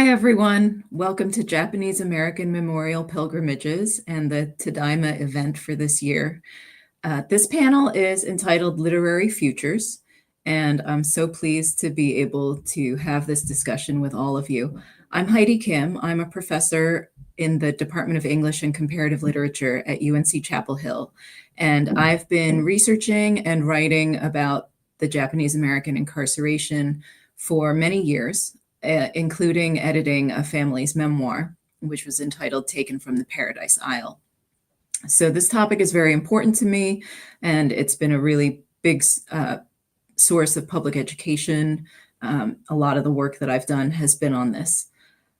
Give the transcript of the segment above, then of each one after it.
Hi, everyone. Welcome to Japanese American Memorial Pilgrimages and the Tadaima event for this year. This panel is entitled Literary Futures, and I'm so pleased to be able to have this discussion with all of you. I'm Heidi Kim. I'm a professor in the Department of English and Comparative Literature at UNC Chapel Hill, and I've been researching and writing about the Japanese American incarceration for many years, including editing a family's memoir, which was entitled Taken from the Paradise Isle. So this topic is very important to me, and it's been a really big source of public education. A lot of the work that I've done has been on this.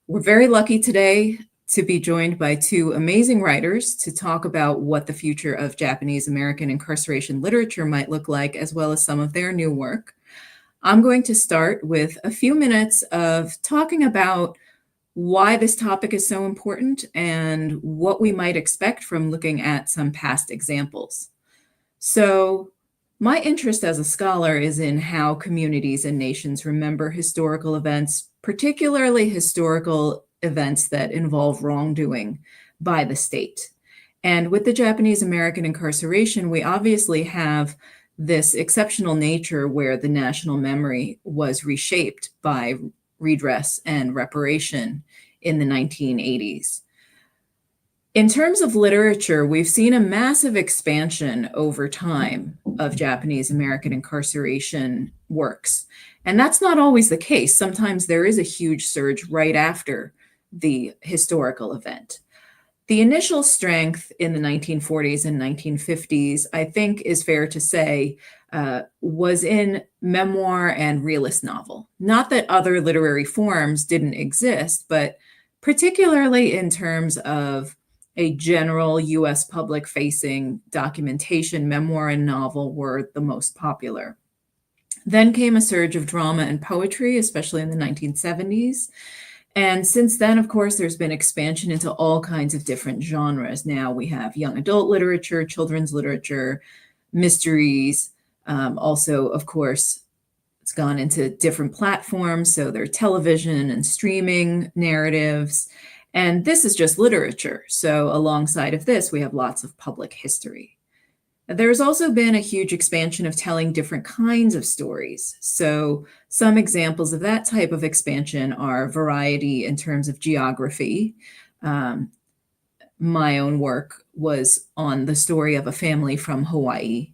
We're very lucky today to be joined by two amazing writers to talk about what the future of Japanese American incarceration literature might look like, as well as some of their new work. I'm going to start with a few minutes of talking about why this topic is so important and what we might expect from looking at some past examples. So, my interest as a scholar is in how communities and nations remember historical events, particularly historical events that involve wrongdoing by the state. And with the Japanese American incarceration, we obviously have this exceptional nature where the national memory was reshaped by redress and reparation in the 1980s. In terms of literature, we've seen a massive expansion over time of Japanese American incarceration works. And that's not always the case. Sometimes there is a huge surge right after the historical event. The initial strength in the 1940s and 1950s, I think is fair to say, was in memoir and realist novel. Not that other literary forms didn't exist, but particularly in terms of a general US public-facing documentation, memoir and novel were the most popular. Then came a surge of drama and poetry, especially in the 1970s. And since then, of course, there's been expansion into all kinds of different genres. Now we have young adult literature, children's literature, mysteries. Also, of course, it's gone into different platforms. So there are television and streaming narratives. And this is just literature. So alongside of this, we have lots of public history. There's also been a huge expansion of telling different kinds of stories. So some examples of that type of expansion are variety in terms of geography. My own work was on the story of a family from Hawaii,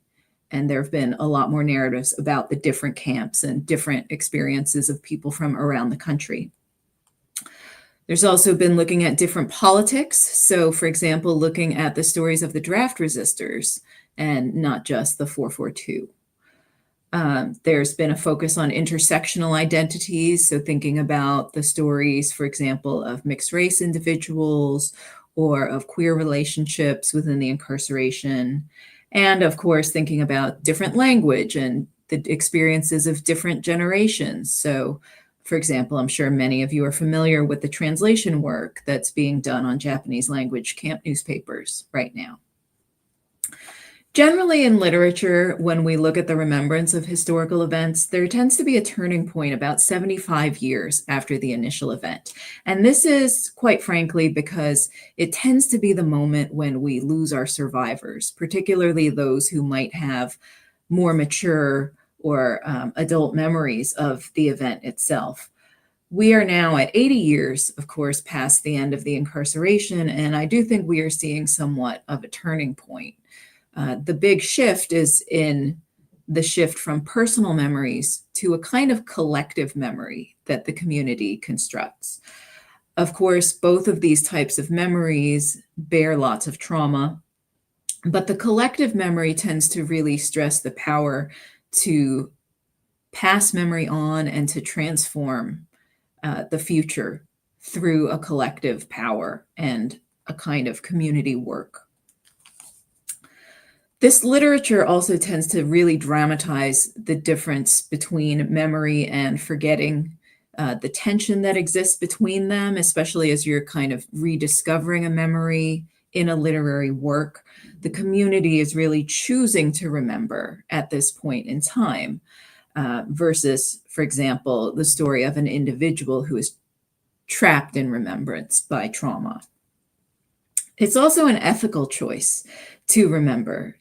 and there have been a lot more narratives about the different camps and different experiences of people from around the country. There's also been looking at different politics. So, for example, looking at the stories of the draft resistors and not just the 442. There's been a focus on intersectional identities. So thinking about the stories, for example, of mixed race individuals or of queer relationships within the incarceration. And of course, thinking about different language and the experiences of different generations. So for example, I'm sure many of you are familiar with the translation work that's being done on Japanese language camp newspapers right now. Generally in literature, when we look at the remembrance of historical events, there tends to be a turning point about 75 years after the initial event. And this is, quite frankly, because it tends to be the moment when we lose our survivors, particularly those who might have more mature or adult memories of the event itself. We are now at 80 years, of course, past the end of the incarceration, and I do think we are seeing somewhat of a turning point. The big shift is in the shift from personal memories to a kind of collective memory that the community constructs. Of course, both of these types of memories bear lots of trauma, but the collective memory tends to really stress the power to pass memory on and to transform the future through a collective power and a kind of community work. This literature also tends to really dramatize the difference between memory and forgetting, the tension that exists between them, especially as you're kind of rediscovering a memory in a literary work. The community is really choosing to remember at this point in time, versus, for example, the story of an individual who is trapped in remembrance by trauma. It's also an ethical choice to remember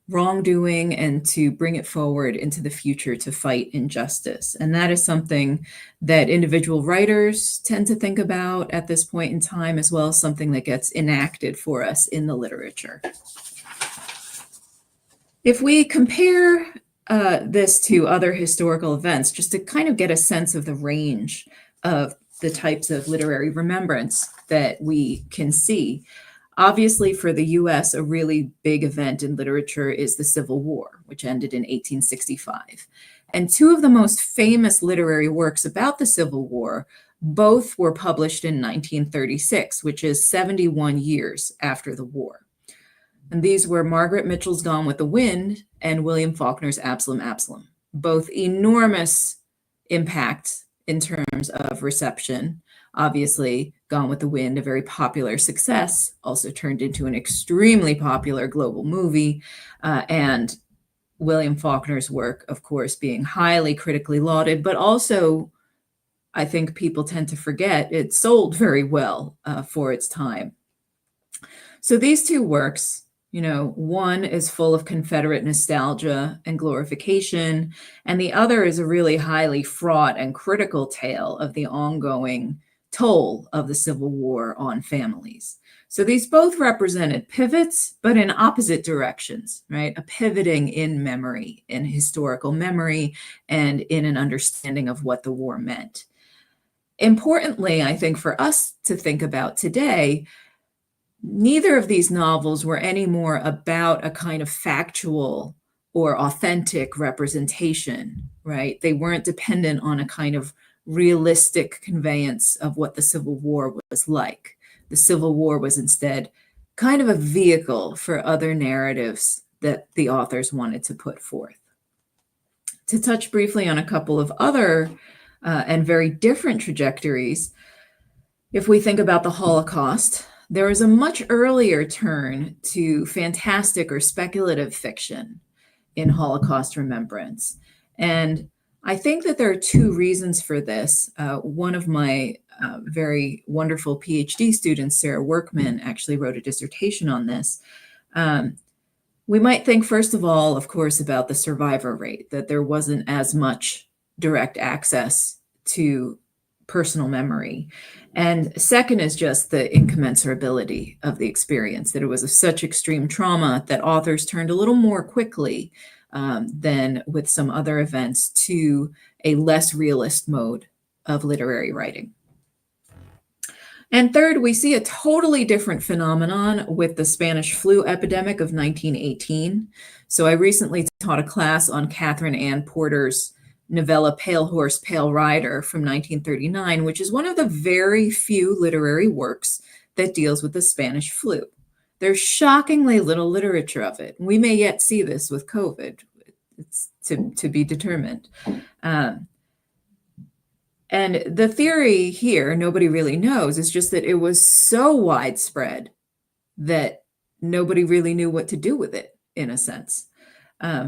wrongdoing and to bring it forward into the future to fight injustice. And that is something that individual writers tend to think about at this point in time, as well as something that gets enacted for us in the literature. If we compare this to other historical events, just to kind of get a sense of the range of the types of literary remembrance that we can see. Obviously, for the US, a really big event in literature is the Civil War, which ended in 1865. And two of the most famous literary works about the Civil War both were published in 1936, which is 71 years after the war. And these were Margaret Mitchell's Gone with the Wind and William Faulkner's Absalom, Absalom, both enormous impact in terms of reception. Obviously, Gone with the Wind, a very popular success, also turned into an extremely popular global movie, and William Faulkner's work, of course, being highly critically lauded, but also, I think people tend to forget, it sold very well for its time. So these two works, one is full of Confederate nostalgia and glorification, and the other is a really highly fraught and critical tale of the ongoing toll of the Civil War on families. So these both represented pivots, but in opposite directions, right? A pivoting in memory, in historical memory, and in an understanding of what the war meant. Importantly, I think for us to think about today, neither of these novels were any more about a kind of factual or authentic representation, right? They weren't dependent on a kind of realistic conveyance of what the Civil War was like. The Civil War was instead kind of a vehicle for other narratives that the authors wanted to put forth. To touch briefly on a couple of other and very different trajectories, if we think about the Holocaust, there was a much earlier turn to fantastic or speculative fiction in Holocaust remembrance. And I think that there are two reasons for this. One of my very wonderful PhD students, Sarah Workman, actually wrote a dissertation on this. We might think, first of all, of course, about the survivor rate, that there wasn't as much direct access to personal memory. And second is just the incommensurability of the experience, that it was of such extreme trauma that authors turned a little more quickly than with some other events to a less realist mode of literary writing. And third, we see a totally different phenomenon with the Spanish flu epidemic of 1918. So I recently taught a class on Catherine Ann Porter's novella Pale Horse, Pale Rider from 1939, which is one of the very few literary works that deals with the Spanish flu. There's shockingly little literature of it. We may yet see this with COVID. It's to be determined. And the theory here, nobody really knows, is just that it was so widespread that nobody really knew what to do with it, in a sense.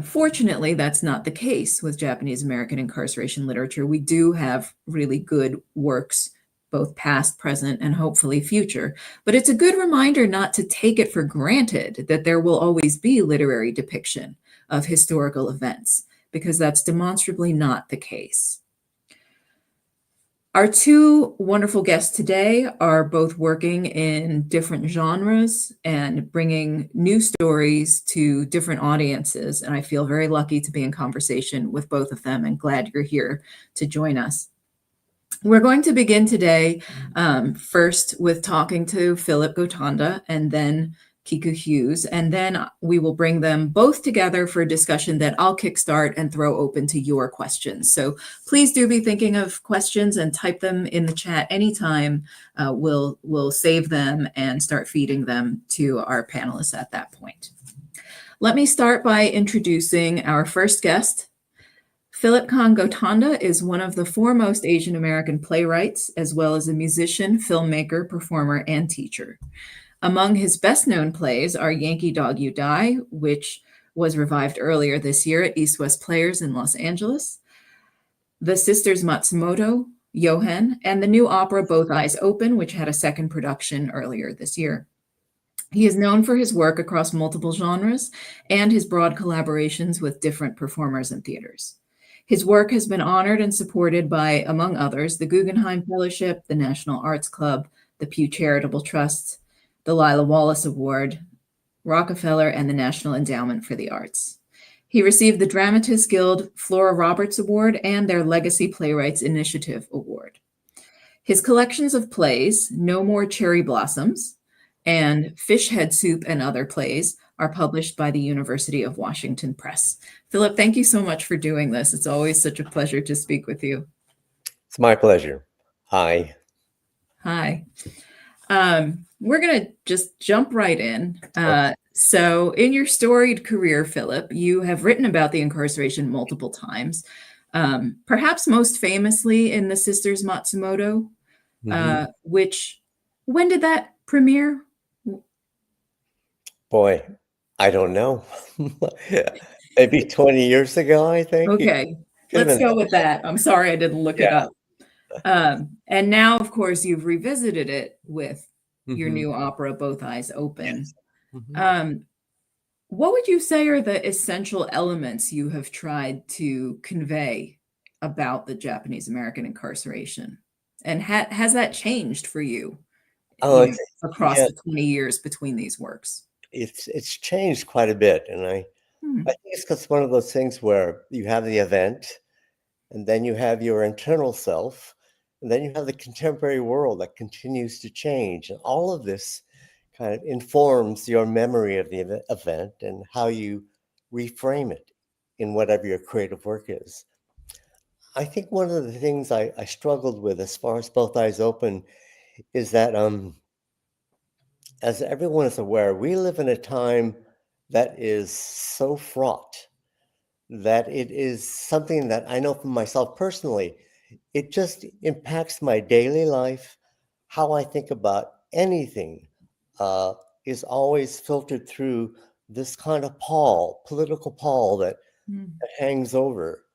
Fortunately, that's not the case with Japanese American incarceration literature. We do have really good works, both past, present, and hopefully future. But it's a good reminder not to take it for granted that there will always be literary depiction of historical events, because that's demonstrably not the case. Our two wonderful guests today are both working in different genres and bringing new stories to different audiences. And I feel very lucky to be in conversation with both of them and glad you're here to join us. We're going to begin today first with talking to Philip Gotanda and then Kiku Hughes, and then we will bring them both together for a discussion that I'll kickstart and throw open to your questions. So please do be thinking of questions and type them in the chat anytime. We'll save them and start feeding them to our panelists at that point. Let me start by introducing our first guest. Philip Kan Gotanda is one of the foremost Asian American playwrights, as well as a musician, filmmaker, performer, and teacher. Among his best-known plays are Yankee Dog You Die, which was revived earlier this year at East West Players in Los Angeles, The Sisters Matsumoto, Johann, and the new opera Both Eyes Open, which had a second production earlier this year. He is known for his work across multiple genres and his broad collaborations with different performers and theaters. His work has been honored and supported by, among others, the Guggenheim Fellowship, the National Arts Club, the Pew Charitable Trust, the Lila Wallace Award, Rockefeller, and the National Endowment for the Arts. He received the Dramatists Guild Flora Roberts Award and their Legacy Playwrights Initiative Award. His collections of plays, No More Cherry Blossoms, and Fish Head Soup and Other Plays are published by the University of Washington Press. Philip, thank you so much for doing this. It's always such a pleasure to speak with you. It's my pleasure. Hi. Hi. We're going to just jump right in. So in your storied career, Philip, you have written about the incarceration multiple times, perhaps most famously in The Sisters Matsumoto, which, when did that premiere? Boy, I don't know. Maybe 20 years ago, I think. Okay, let's go with that. I'm sorry I didn't look it up. And now, of course, you've revisited it with your new opera, Both Eyes Open. Yes. What would you say are the essential elements you have tried to convey about the Japanese American incarceration? And has that changed for you, across the 20 years between these works? It's changed quite a bit. And I think it's because it's one of those things where you have the event, and then you have your internal self, and then you have the contemporary world that continues to change. And all of this kind of informs your memory of the event and how you reframe it in whatever your creative work is. I think one of the things I struggled with as far as Both Eyes Open is that, as everyone is aware, we live in a time that is so fraught that it is something that I know for myself personally, it just impacts my daily life. How I think about anything is always filtered through this kind of political pall that hangs over.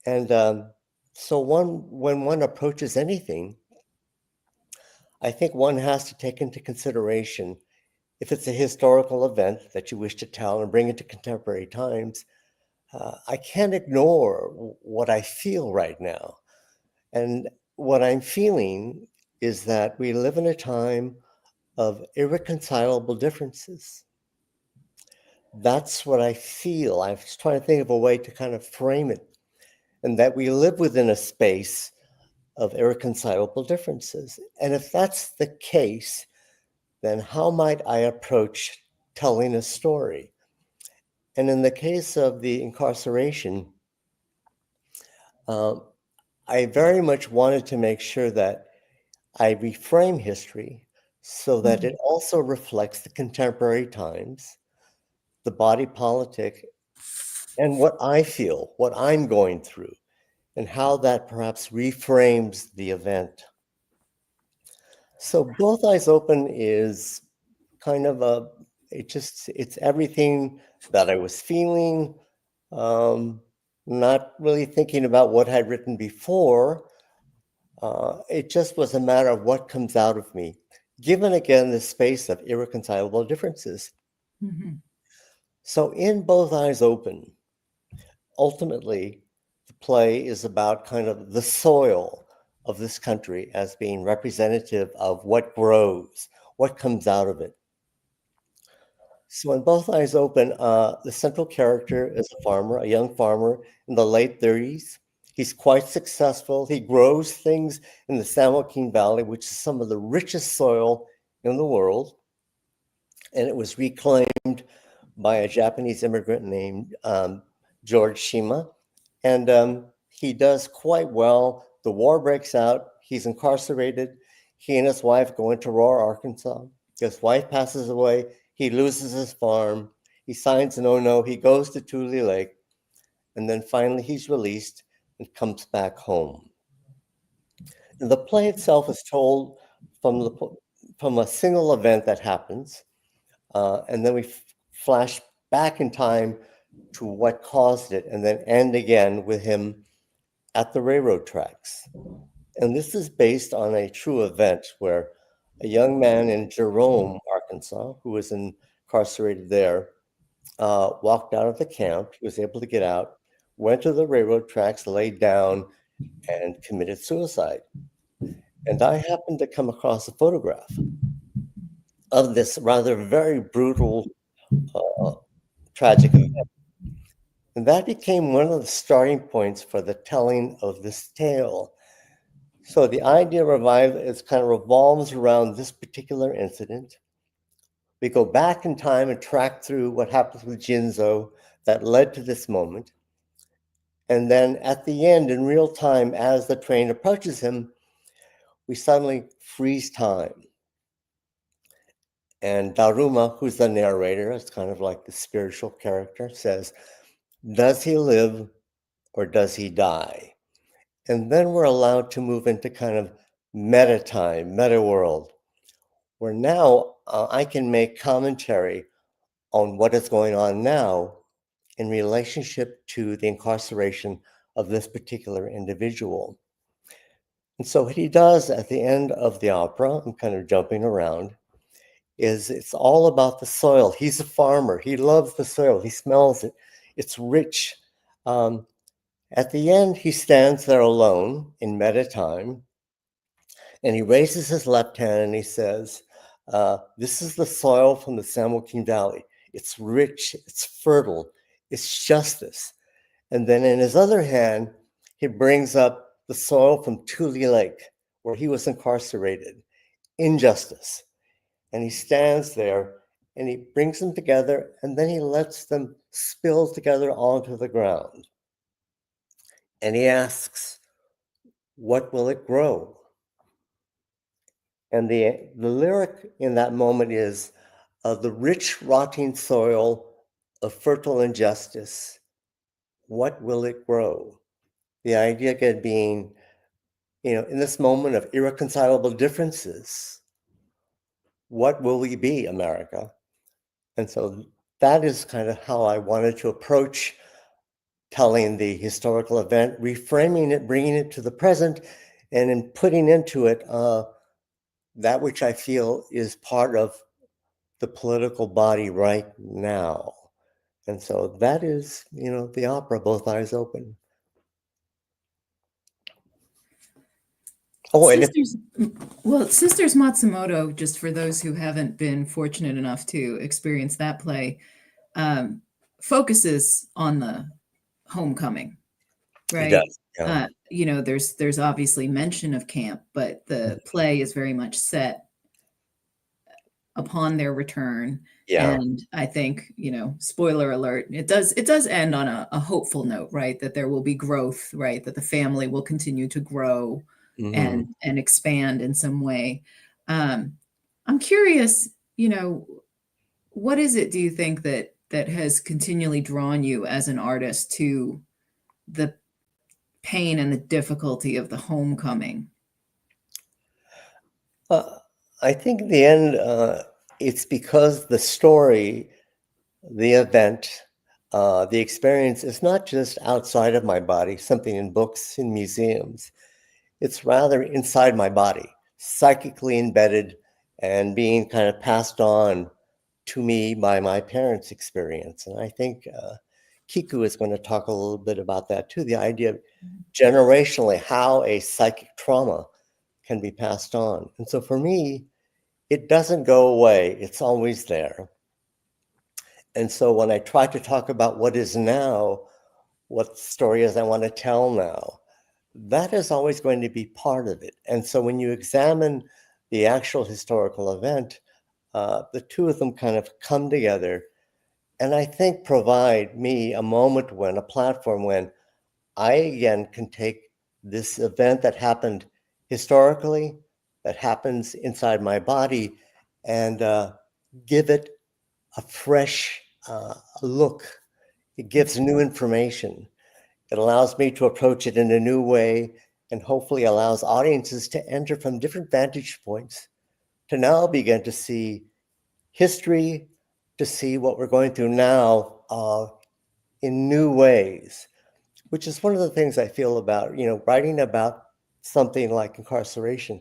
And so when one approaches anything, I think one has to take into consideration if it's a historical event that you wish to tell and bring into contemporary times. I can't ignore what I feel right now. And what I'm feeling is that we live in a time of irreconcilable differences. That's what I feel. I was trying to think of a way to kind of frame it, and that we live within a space of irreconcilable differences. And if that's the case, then how might I approach telling a story? And in the case of the incarceration, I very much wanted to make sure that I reframe history so that it also reflects the contemporary times, the body politic, and what I feel, what I'm going through, and how that perhaps reframes the event. So Both Eyes Open is kind of it's everything that I was feeling, not really thinking about what I'd written before. It just was a matter of what comes out of me, given again the space of irreconcilable differences. So in Both Eyes Open, ultimately, the play is about kind of the soil of this country as being representative of what grows, what comes out of it. So in Both Eyes Open, the central character is a farmer, a young farmer in the late 30s. He's quite successful. He grows things in the San Joaquin Valley, which is some of the richest soil in the world. And it was reclaimed by a Japanese immigrant named George Shima. And he does quite well. The war breaks out. He's incarcerated. He and his wife go into Aurora, Arkansas. His wife passes away. He loses his farm. He signs an no. He goes to Tule Lake. And then finally he's released and comes back home. And the play itself is told from a single event that happens. And then we flash back in time to what caused it, and then end again with him at the railroad tracks. And this is based on a true event where a young man in Jerome, Arkansas, who was incarcerated there, walked out of the camp. He was able to get out, went to the railroad tracks, laid down, and committed suicide. And I happened to come across a photograph of this rather very brutal, uh, tragic event. And that became one of the starting points for the telling of this tale. So the idea of revival is kind of revolves around this particular incident. We go back in time and track through what happens with Jinzo that led to this moment. And then at the end, in real time, as the train approaches him, we suddenly freeze time. And Daruma, who's the narrator, it's kind of like the spiritual character, says, does he live or does he die? And then we're allowed to move into kind of meta time, meta world, where now I can make commentary on what is going on now in relationship to the incarceration of this particular individual. And so what he does at the end of the opera, I'm kind of jumping around, is it's all about the soil. He's a farmer. He loves the soil. He smells it. It's rich. At the end, he stands there alone in meta time, and he raises his left hand and he says, this is the soil from the San Joaquin Valley. It's rich, it's fertile, it's justice. And then in his other hand, he brings up the soil from Tule Lake, where he was incarcerated, injustice. And he stands there and he brings them together and then he lets them spill together onto the ground. And he asks, what will it grow? And the lyric in that moment is, the rich rotting soil of fertile injustice, what will it grow? The idea again being, in this moment of irreconcilable differences, what will we be, America? And so that is kind of how I wanted to approach telling the historical event, reframing it, bringing it to the present, and in putting into it that which I feel is part of the political body right now. And so that is, the opera, Both Eyes Open. Oh, and Sisters Matsumoto, just for those who haven't been fortunate enough to experience that play, focuses on the homecoming, right? does, yeah. There's obviously mention of camp, but the play is very much set upon their return. Yeah. And I think, spoiler alert, it does end on a hopeful note, right? That there will be growth, right? That the family will continue to grow and expand in some way. I'm curious, what is it, do you think, that has continually drawn you as an artist to the pain and the difficulty of the homecoming? I think in the end, it's because the story, the event, the experience is not just outside of my body, something in books, in museums. It's rather inside my body, psychically embedded and being kind of passed on to me by my parents' experience. And I think Kiku is going to talk a little bit about that too, the idea of generationally how a psychic trauma can be passed on. And so for me, it doesn't go away. It's always there. And so when I try to talk about what is now, what stories I want to tell now, that is always going to be part of it. And so when you examine the actual historical event, the two of them kind of come together and I think provide me a moment when, a platform when I again can take this event that happened historically, that happens inside my body, and give it a fresh look. It gives new information. It allows me to approach it in a new way and hopefully allows audiences to enter from different vantage points to now begin to see history, to see what we're going through now in new ways, which is one of the things I feel about, writing about something like incarceration,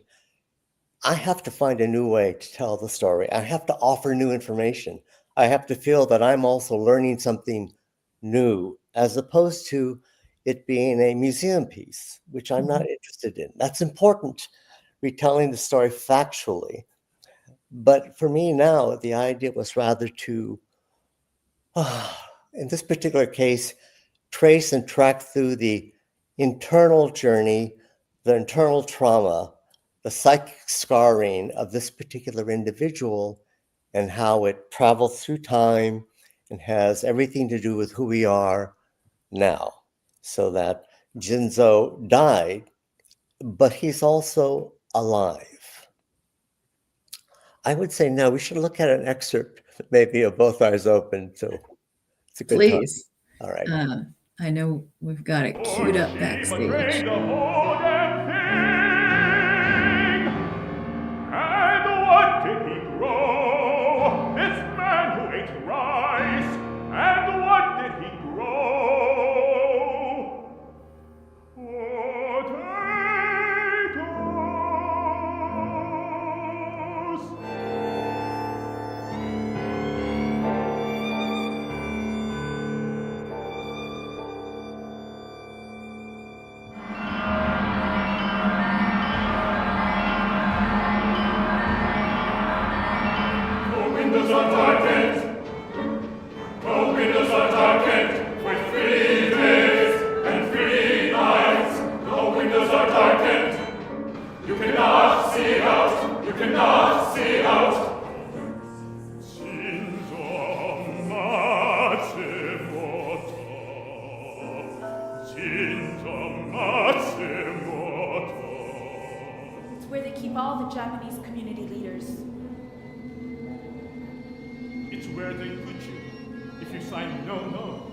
I have to find a new way to tell the story. I have to offer new information. I have to feel that I'm also learning something new, as opposed to it being a museum piece, which I'm not interested in. That's important, retelling the story factually. But for me now, the idea was rather to, in this particular case, trace and track through the internal journey, the internal trauma, the psychic scarring of this particular individual, and how it travels through time and has everything to do with who we are now. So that Jinzo died, but he's also alive. I would say now we should look at an excerpt, maybe of Both Eyes Open. So it's a good time. Please. All right. I know we've got it queued up backstage. It's where they keep all the Japanese community leaders. It's where they put you if you sign no, no.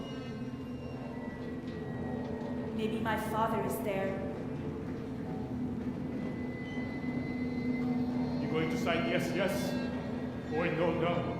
Maybe my father is there. You're going to sign yes, yes, or no, no.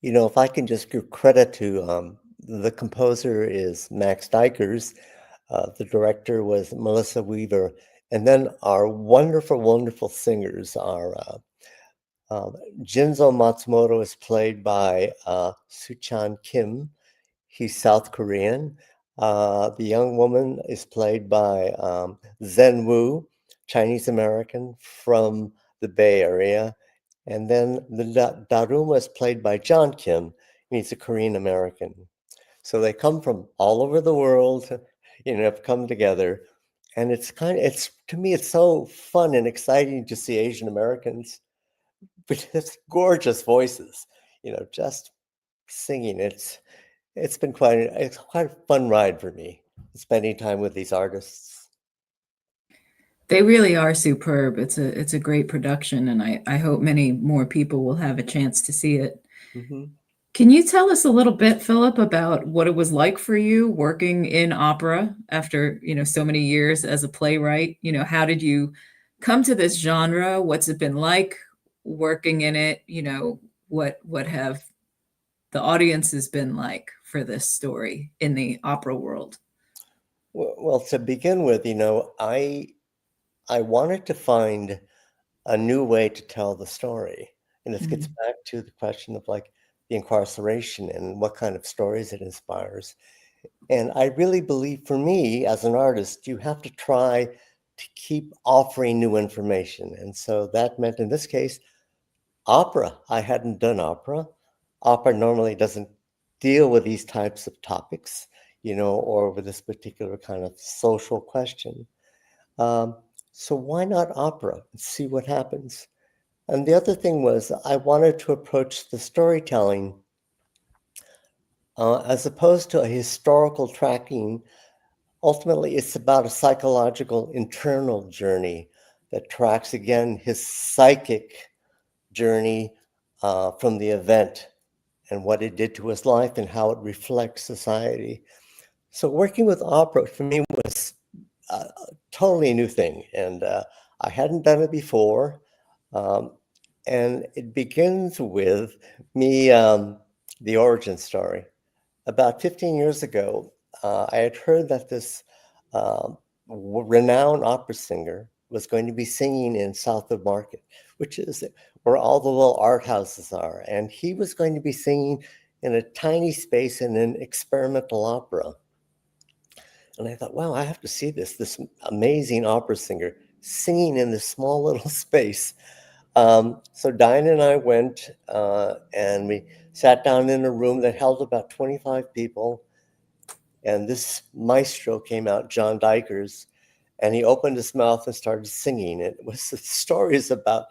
You know, if I can just give credit to the composer is Max Dykers, the director was Melissa Weaver, and then our wonderful, wonderful singers are Jinzo Matsumoto is played by Suchan Kim. He's South Korean. The young woman is played by Zen Wu, Chinese American from the Bay Area. And then the Daruma is played by John Kim, and he's a Korean American. So they come from all over the world, have come together. And it's to me, it's so fun and exciting to see Asian Americans with just gorgeous voices, just singing. It's been it's quite a fun ride for me, spending time with these artists. They really are superb. It's a great production, and I hope many more people will have a chance to see it. Mm-hmm. Can you tell us a little bit, Philip, about what it was like for you working in opera after, so many years as a playwright? How did you come to this genre? What's it been like working in it? What have the audiences been like for this story in the opera world? Well, to begin with, I wanted to find a new way to tell the story. And this gets back to the question of like the incarceration and what kind of stories it inspires. And I really believe for me as an artist, you have to try to keep offering new information. And so that meant in this case, opera. I hadn't done opera. Opera normally doesn't deal with these types of topics, or with this particular kind of social question. Um, so why not opera and see what happens? And the other thing was I wanted to approach the storytelling as opposed to a historical tracking. Ultimately, it's about a psychological internal journey that tracks again his psychic journey from the event and what it did to his life and how it reflects society. So working with opera for me was totally a new thing, and I hadn't done it before. Um, and it begins with me, the origin story. About 15 years ago, I had heard that this renowned opera singer was going to be singing in South of Market, which is where all the little art houses are. And he was going to be singing in a tiny space in an experimental opera. And I thought, wow, I have to see this amazing opera singer singing in this small little space. So Diane and I went and we sat down in a room that held about 25 people. And this maestro came out, John Dykers, and he opened his mouth and started singing. It was the story is about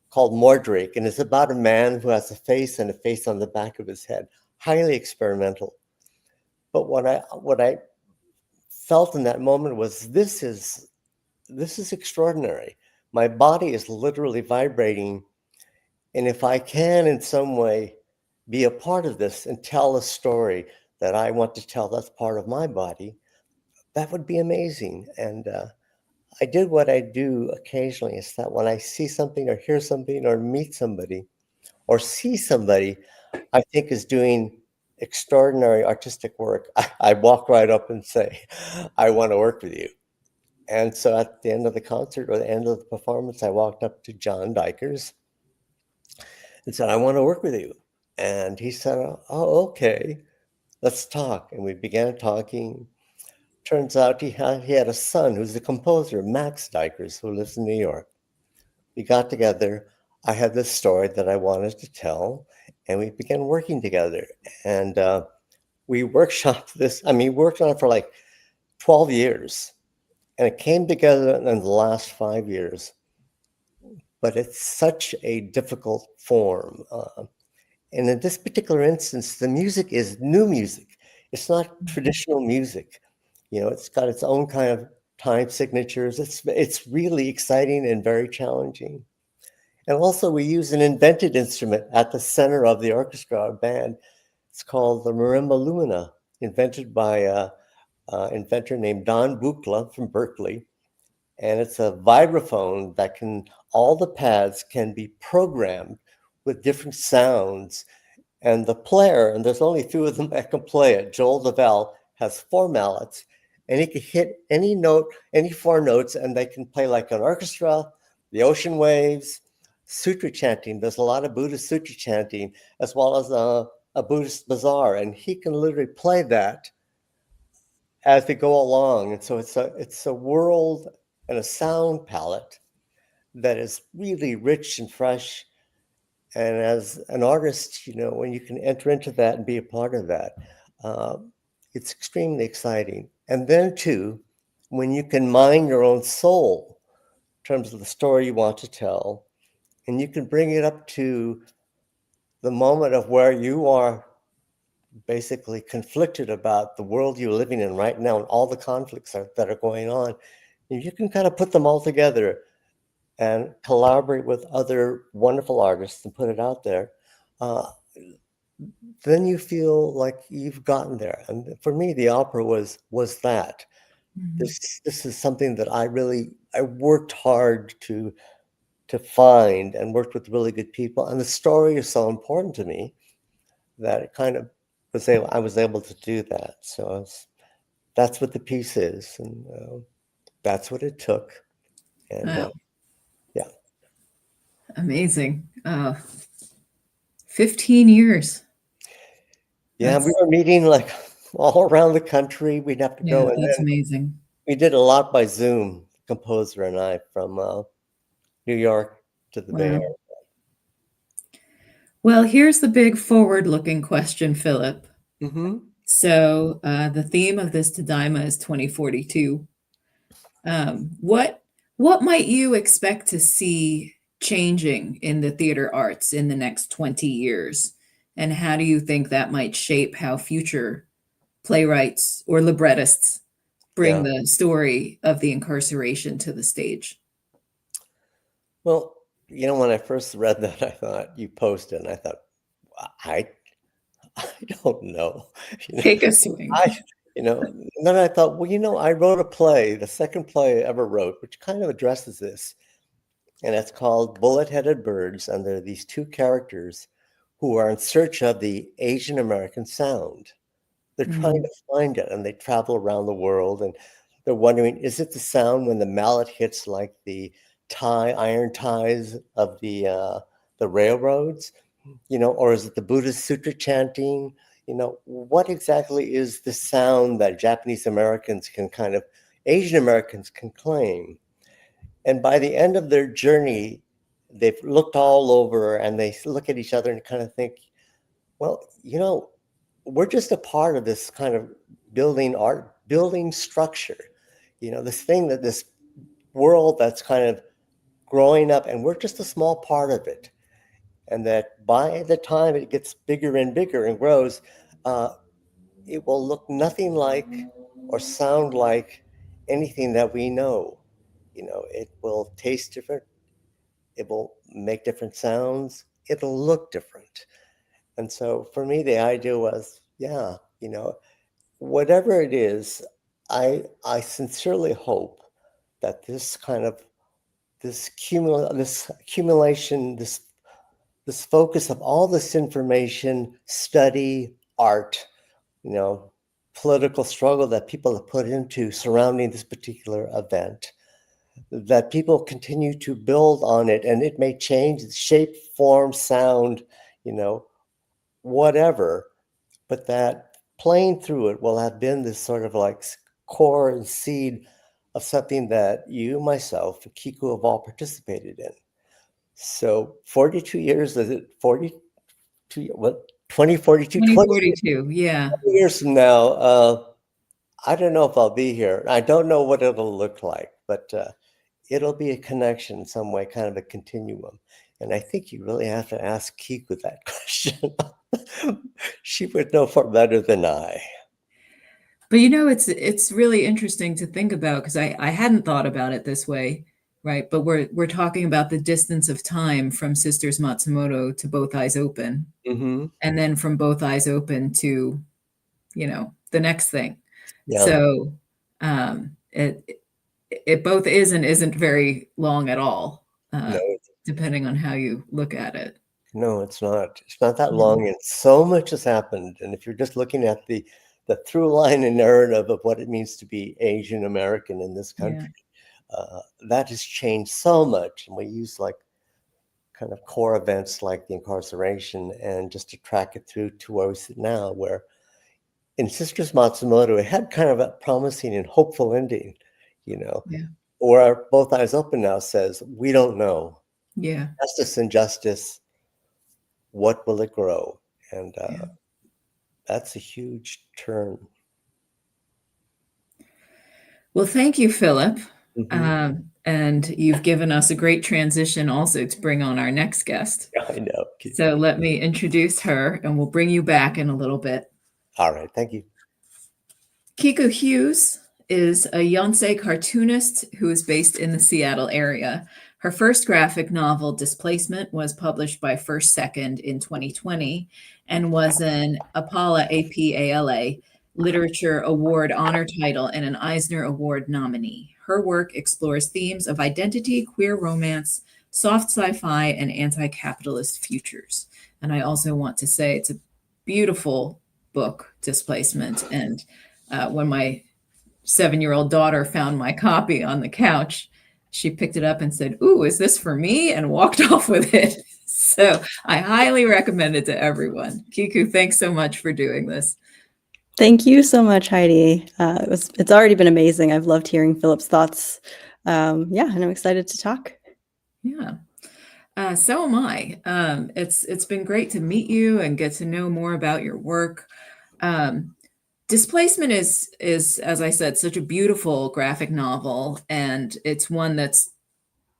called Mordrake, and it's about a man who has a face and a face on the back of his head. Highly experimental. But what I felt in that moment was this is extraordinary. My body is literally vibrating, and if I can in some way be a part of this and tell a story that I want to tell, that's part of my body, that would be amazing. And I did what I do occasionally, is that when I see something or hear something or meet somebody or see somebody I think is doing extraordinary artistic work, I walk right up and say, I want to work with you. And so at the end of the concert or the end of the performance, I walked up to John Dykers and said, I want to work with you. And he said, oh, okay, let's talk. And we began talking. Turns out he had a son who's a composer, Max Dykers, who lives in New York. We got together. I had this story that I wanted to tell, and we began working together. And we workshopped this. I mean, we worked on it for like 12 years, and it came together in the last 5 years. But it's such a difficult form. And in this particular instance, the music is new music. It's not traditional music. It's got its own kind of time signatures. It's really exciting and very challenging. And also we use an invented instrument at the center of the orchestra or band. It's called the marimba lumina, invented by an inventor named Don Buchla from Berkeley. And it's a vibraphone that all the pads can be programmed with different sounds. And the player, and there's only 2 of them that can play it, Joel DeVal, has 4 mallets, and he can hit any note, any 4 notes, and they can play like an orchestra, the ocean waves, sutra chanting. There's a lot of Buddhist sutra chanting, as well as a Buddhist bazaar, and he can literally play that as they go along. And so it's a world and a sound palette that is really rich and fresh. And as an artist, when you can enter into that and be a part of that, it's extremely exciting. And then too, when you can mine your own soul in terms of the story you want to tell, and you can bring it up to the moment of where you are basically conflicted about the world you're living in right now and all the conflicts that are going on, you can kind of put them all together and collaborate with other wonderful artists and put it out there. Then you feel like you've gotten there. And for me, the opera was that. This is something that I worked hard to find and worked with really good people. And the story is so important to me that it kind of I was able to do that. So that's what the piece is, and that's what it took. And Wow, yeah, amazing. 15 years. yeah, we That's, were meeting like all around the country. We'd have to yeah, go, and that's then amazing. we did a lot by Zoom. The composer and I, from New York to the Bay Wow. Area. Well, here's the big forward-looking question, Philip. Mm-hmm. So, the theme of this Tadaima is 2042. What might you expect to see changing in the theater arts in the next 20 years? And how do you think that might shape how future playwrights or librettists bring Yeah. the story of the incarceration to the stage? Well, when I first read that, I thought you posted, and I thought, I, I don't know. You know, Take a swing. I, and then I thought, well, I wrote a play, the second play I ever wrote, which kind of addresses this, and it's called Bullet-Headed Birds, and there are these two characters who are in search of the Asian American sound. They're trying to find it, and they travel around the world, and they're wondering, is it the sound when the mallet hits like the iron ties of the railroads, or is it the Buddhist sutra chanting? What exactly is the sound that Japanese Americans Asian Americans can claim? And by the end of their journey, they've looked all over and they look at each other and kind of think, well, we're just a part of this kind of building structure, this world that's kind of growing up, and we're just a small part of it. And that by the time it gets bigger and bigger and grows, it will look nothing like or sound like anything that we know. It will taste different. It will make different sounds. It'll look different. And so for me, the idea was, yeah, whatever it is, I sincerely hope that this accumulation, this focus of all this information, study, art, political struggle that people have put into surrounding this particular event, that people continue to build on it, and it may change its shape, form, sound, whatever, but that playing through it will have been this sort of like core and seed of something that you, myself, and Kiku have all participated in. So 42 years, is it 42, what, 2042, 2042, yeah. years from now, I don't know if I'll be here. I don't know what it'll look like, but it'll be a connection in some way, kind of a continuum. And I think you really have to ask Kiku that question. She would know far better than I. But it's really interesting to think about because I hadn't thought about it this way, right? But we're talking about the distance of time from Sisters Matsumoto to Both Eyes Open, Mm-hmm. and then from Both Eyes Open to, the next thing. Yeah. So it both is and isn't very long at all, No, depending on how you look at it. no, it's not. It's not that Yeah. long, and so much has happened. And if you're just looking at the through line and narrative of what it means to be Asian American in this country, that has changed so much. And we use like kind of core events like the incarceration and just to track it through to where we sit now, where in Sisters Matsumoto, it had kind of a promising and hopeful ending, Yeah. Or Both Eyes Open now says, we don't know. Yeah. Justice and justice, what will it grow? And Yeah. that's a huge turn. Well, thank you, Philip. Mhm. And you've given us a great transition also to bring on our next guest. I know. So let me introduce her, and we'll bring you back in a little bit. All right. Thank you. Kiku Hughes is a Yonsei cartoonist who is based in the Seattle area. Her first graphic novel, Displacement, was published by First Second in 2020 and was an APALA Literature Award honor title and an Eisner Award nominee. Her work explores themes of identity, queer romance, soft sci-fi, and anti-capitalist futures. And I also want to say it's a beautiful book, Displacement, and when my 7-year-old daughter found my copy on the couch, she picked it up and said, "Ooh, is this for me?" and walked off with it. So I highly recommend it to everyone. Kiku, thanks so much for doing this. Thank you so much, Heidi. It's already been amazing. I've loved hearing Philip's thoughts. Yeah, and I'm excited to talk. Yeah. So am I. It's been great to meet you and get to know more about your work. Displacement is, as I said, such a beautiful graphic novel, and it's one that's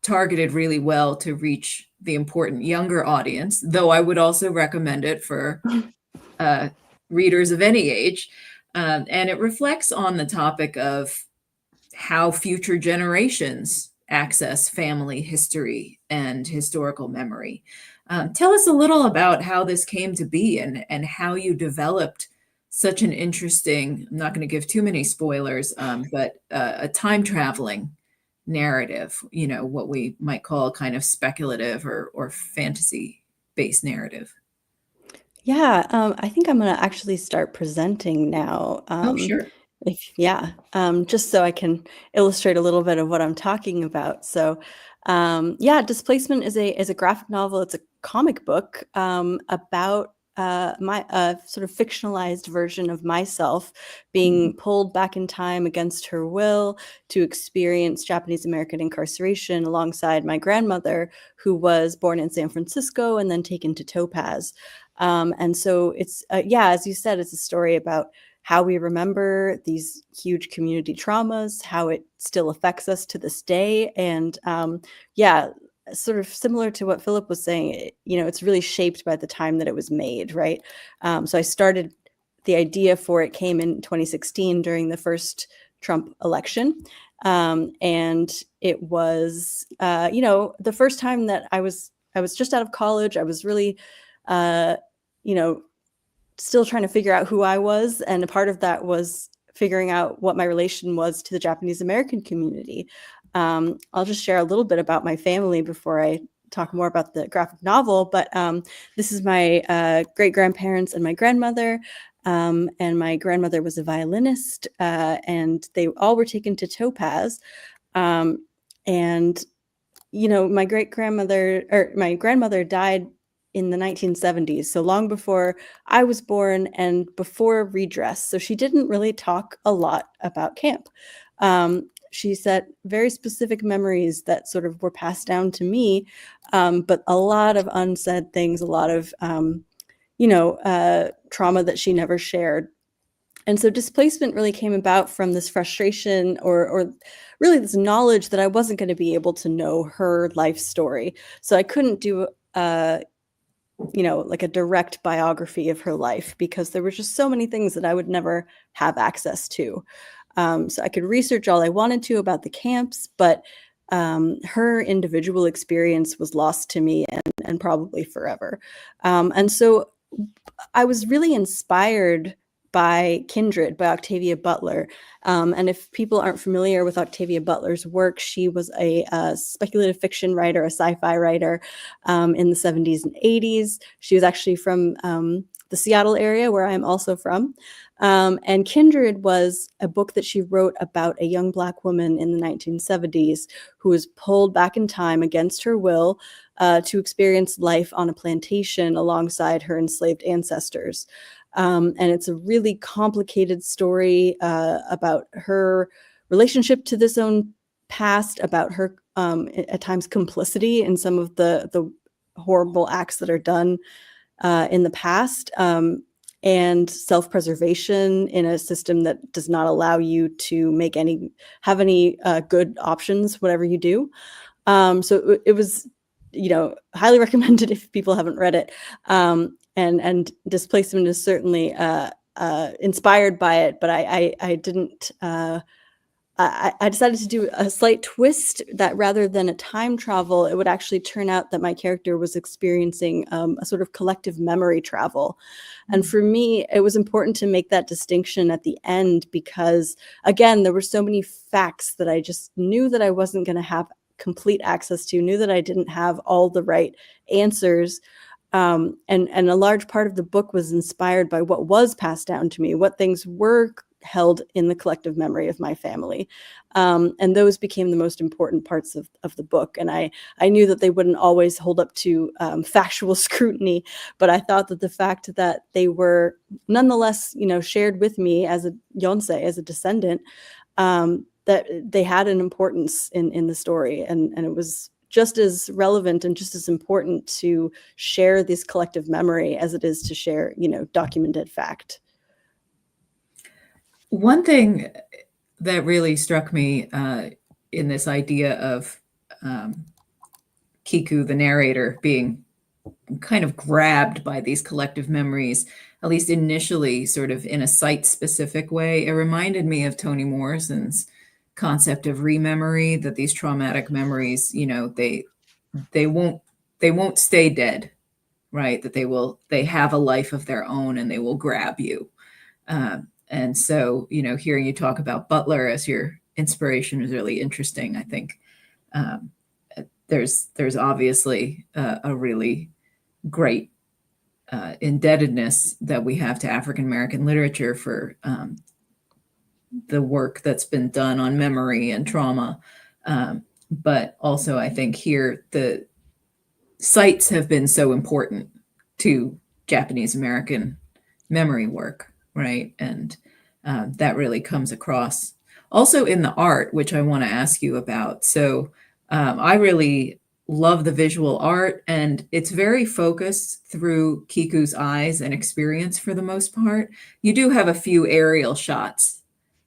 targeted really well to reach the important younger audience, though I would also recommend it for readers of any age. And it reflects on the topic of how future generations access family history and historical memory. Tell us a little about how this came to be and how you developed such an interesting, I'm not going to give too many spoilers, but a time traveling narrative, what we might call kind of speculative or fantasy based narrative. Yeah, I think I'm going to actually start presenting now. Oh, sure. Just so I can illustrate a little bit of what I'm talking about. So, yeah, Displacement is a graphic novel. It's a comic book about my sort of fictionalized version of myself being pulled back in time against her will to experience Japanese American incarceration alongside my grandmother, who was born in San Francisco and then taken to Topaz. And so it's, as you said, it's a story about how we remember these huge community traumas, how it still affects us to this day. And sort of similar to what Philip was saying, it's really shaped by the time that it was made, right? So I started, the idea for it came in 2016 during the first Trump election. And it was, the first time that I was just out of college. I was really, still trying to figure out who I was. And a part of that was figuring out what my relation was to the Japanese American community. I'll just share a little bit about my family before I talk more about the graphic novel. But this is my great-grandparents and my grandmother. And my grandmother was a violinist, and they all were taken to Topaz. And my grandmother died in the 1970s, so long before I was born and before redress. So she didn't really talk a lot about camp. She set very specific memories that sort of were passed down to me, but a lot of unsaid things, a lot of trauma that she never shared. And so Displacement really came about from this frustration or really this knowledge that I wasn't going to be able to know her life story. So I couldn't do like a direct biography of her life because there were just so many things that I would never have access to. So I could research all I wanted to about the camps, but her individual experience was lost to me and probably forever. And so I was really inspired by Kindred by Octavia Butler. And if people aren't familiar with Octavia Butler's work, she was a speculative fiction writer, a sci-fi writer in the 70s and 80s. She was actually from the Seattle area, where I'm also from. And Kindred was a book that she wrote about a young Black woman in the 1970s who was pulled back in time against her will to experience life on a plantation alongside her enslaved ancestors. And it's a really complicated story about her relationship to this own past, about her at times complicity in some of the horrible acts that are done in the past. and self-preservation in a system that does not allow you to have any good options, whatever you do. So it was, highly recommended if people haven't read it. And Displacement is certainly inspired by it, but I didn't. I decided to do a slight twist that rather than a time travel, it would actually turn out that my character was experiencing a sort of collective memory travel. And for me, it was important to make that distinction at the end because, again, there were so many facts that I just knew that I wasn't going to have complete access to, knew that I didn't have all the right answers. And a large part of the book was inspired by what was passed down to me, what things were held in the collective memory of my family. And those became the most important parts of the book. And I knew that they wouldn't always hold up to factual scrutiny, but I thought that the fact that they were nonetheless, shared with me as a Yonsei, as a descendant, that they had an importance in the story. And it was just as relevant and just as important to share this collective memory as it is to share, documented fact. One thing that really struck me in this idea of Kiku, the narrator, being kind of grabbed by these collective memories, at least initially, sort of in a site-specific way, it reminded me of Toni Morrison's concept of rememory, that these traumatic memories, they won't stay dead, right? That they have a life of their own and they will grab you. And so, hearing you talk about Butler as your inspiration is really interesting. I think there's obviously a really great indebtedness that we have to African American literature for the work that's been done on memory and trauma. But also, I think here the sites have been so important to Japanese American memory work, right? And that really comes across. Also in the art, which I want to ask you about. So I really love the visual art, and it's very focused through Kiku's eyes and experience for the most part. You do have a few aerial shots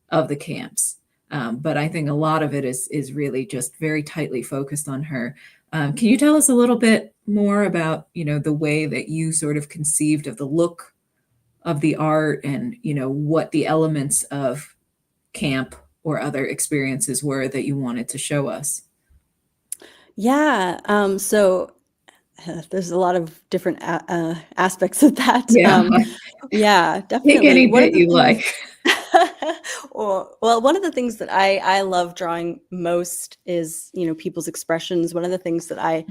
of the camps, but I think a lot of it is really just very tightly focused on her. Can you tell us a little bit more about, the way that you sort of conceived of the look of the art and, what the elements of camp or other experiences were that you wanted to show us? Yeah. So there's a lot of different aspects of that. Yeah. Yeah, definitely. Take any bit you like. Well, one of the things that I love drawing most is, people's expressions. One of the things that I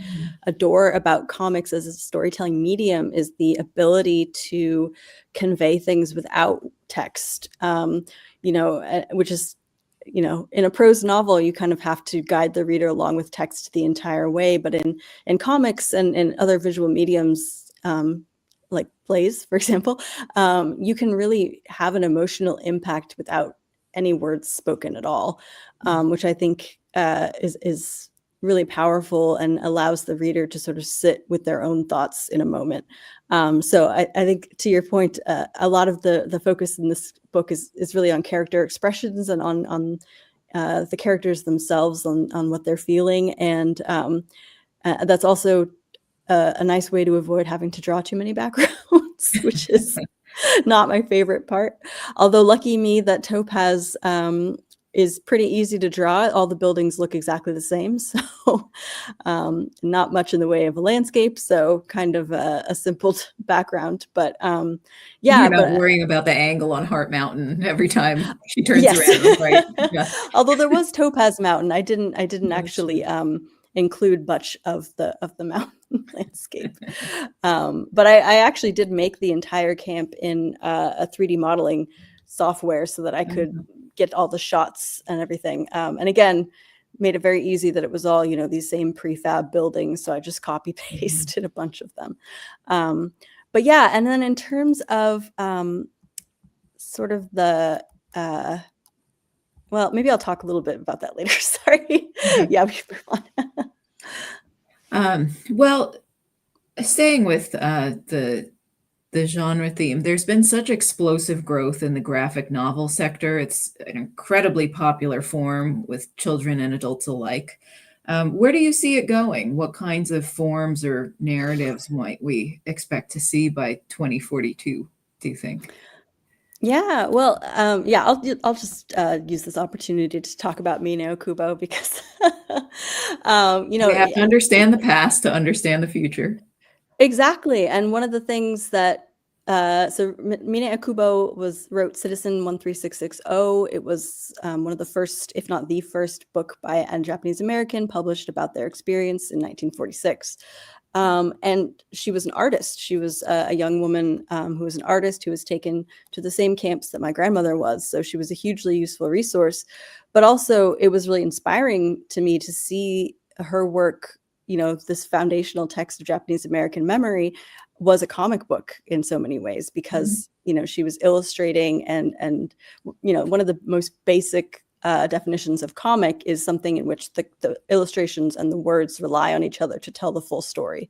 adore about comics as a storytelling medium is the ability to convey things without text, which is, in a prose novel, you kind of have to guide the reader along with text the entire way. But in comics and in other visual mediums, like plays, for example, you can really have an emotional impact without any words spoken at all, which I think is really powerful and allows the reader to sort of sit with their own thoughts in a moment. So I think, to your point, a lot of the focus in this book is really on character expressions and on the characters themselves, on what they're feeling. And that's also a nice way to avoid having to draw too many backgrounds, which is not my favorite part. Although lucky me that Topaz is pretty easy to draw. All the buildings look exactly the same. So not much in the way of a landscape. So kind of a simple background. But yeah. You're not worrying about the angle on Heart Mountain every time she turns around, right? Yeah. Although there was Topaz Mountain. I didn't actually include much of the mountain landscape. But I actually did make the entire camp in a 3D modeling software so that I could get all the shots and everything. And again, made it very easy that it was all, these same prefab buildings. So I just copy pasted a bunch of them. But yeah, and then in terms of sort of the, well, maybe I'll talk a little bit about that later. Sorry. Yeah, we can move on. Well, staying with the the genre theme. There's been such explosive growth in the graphic novel sector. It's an incredibly popular form with children and adults alike. Where do you see it going? What kinds of forms or narratives might we expect to see by 2042, do you think? Yeah, well, yeah, I'll just use this opportunity to talk about Mine Okubo because, We have to understand the past to understand the future. exactly. And one of the things that Mine Akubo wrote Citizen 13660. It was one of the first, if not the first, book by a Japanese American published about their experience in 1946. And she was an artist. She was a young woman who was an artist who was taken to the same camps that my grandmother was. So she was a hugely useful resource. But also, it was really inspiring to me to see her work. This foundational text of Japanese American memory was a comic book in so many ways because, she was illustrating and one of the most basic definitions of comic is something in which the illustrations and the words rely on each other to tell the full story.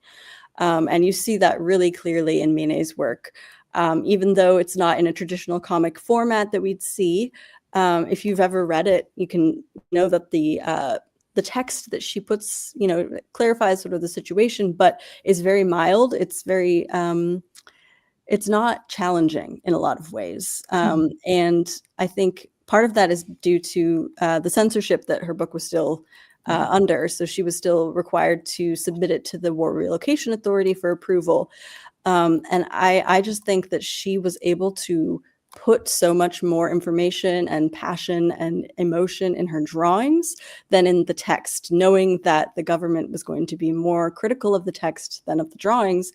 And you see that really clearly in Mine's work. Even though it's not in a traditional comic format that we'd see, if you've ever read it, you can know that the text that she puts, clarifies sort of the situation, but is very mild. It's very, it's not challenging in a lot of ways. And I think part of that is due to the censorship that her book was still under. So she was still required to submit it to the War Relocation Authority for approval. And I just think that she was able to put so much more information and passion and emotion in her drawings than in the text, knowing that the government was going to be more critical of the text than of the drawings,